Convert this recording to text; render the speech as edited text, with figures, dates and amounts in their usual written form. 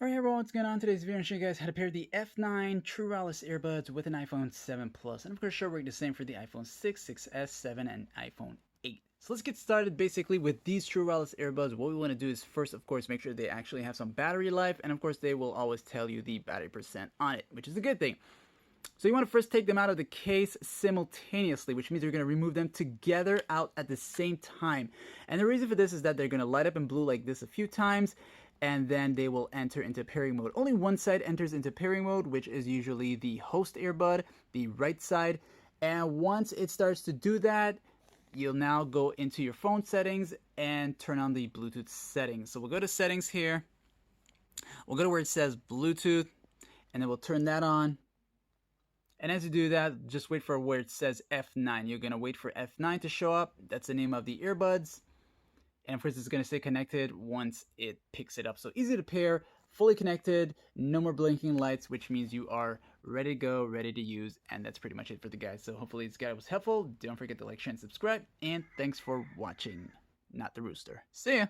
Alright everyone, what's going on? Today's video, I'm showing you guys how to pair the F9 True Wireless earbuds with an iPhone 7 Plus. And of course, sure, work the same for the iPhone 6, 6S, 7, and iPhone 8. So let's get started basically with these True Wireless earbuds. What we want to do is first, of course, make sure they actually have some battery life. And of course, they will always tell you the battery percent on it, which is a good thing. So you want to first take them out of the case simultaneously, which means you're going to remove them together out at the same time. And the reason for this is that they're going to light up in blue like this a few times, and then they will enter into pairing mode. Only one side enters into pairing mode, which is usually the host earbud, the right side. And once it starts to do that, you'll now go into your phone settings and turn on the Bluetooth settings. So we'll go to settings here. We'll go to where it says Bluetooth, and then we'll turn that on. And as you do that, just wait for where it says F9. You're going to wait for F9 to show up. That's the name of the earbuds. And of course, it's going to stay connected once it picks it up. So easy to pair, fully connected, no more blinking lights, which means you are ready to go, ready to use. And that's pretty much it for the guys. So hopefully this guide was helpful. Don't forget to like, share, and subscribe. And thanks for watching. Not the rooster. See ya.